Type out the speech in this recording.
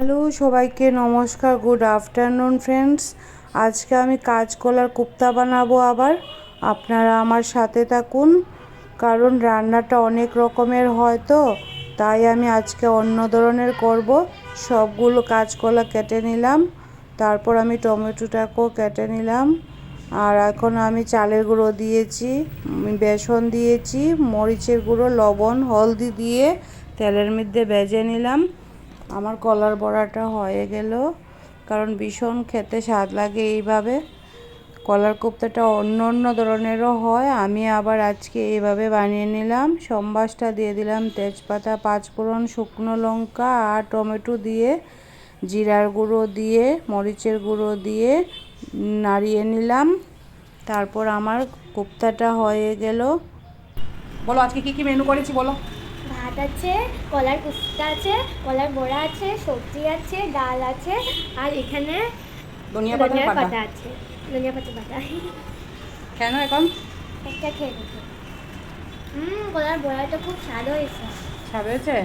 Hello সবাইকে নমস্কার, good afternoon friends. আজকে আমি কাঁচকলার কোপ্তা বানাবো আবার। আপনারা আমার সাথে থাকুন, কারণ রান্নাটা অনেক রকমের হয় তো, তাই আমি আজকে অন্য ধরনের করব। সবগুলো কাঁচকলা কেটে নিলাম, তারপর আমি টমেটোটাকেও কেটে নিলাম। আর এখন আমি চালের গুঁড়ো দিয়েছি, বেসন দিয়েছি, মরিচের গুঁড়ো, লবণ, হলদি দিয়ে তেলের মধ্যে ভেজে নিলাম। আমার কলার বড়াটা হয়ে গেল, কারণ ভীষণ খেতে স্বাদ লাগে এইভাবে। কলার কোপ্তাটা অন্য অন্য ধরনেরও হয়, আমি আবার আজকে এইভাবে বানিয়ে নিলাম। সম্বাসটা দিয়ে দিলাম, তেজপাতা, পাঁচফোড়ন, শুকনো লঙ্কা আর টমেটো দিয়ে, জিরার গুঁড়ো দিয়ে, মরিচের গুঁড়ো দিয়ে নাড়িয়ে নিলাম। তারপর আমার কোপ্তাটা হয়ে গেল। বলো আজকে কি কি মেনু করেছি বলো। ভাত আছে, কলার কুস্তা আছে, কলার বড়া আছে, সবজি আছে, ডাল আছে, আর এখানে ধনিয়া ধনিয়ার পাতা পাতা আছে, ধনিয়া পাতা বাটা। কেন এখন একটা খেয়ে দেখো। কলার বড়াটা খুব স্বাদ হয়েছে। স্বাদ হয়েছে?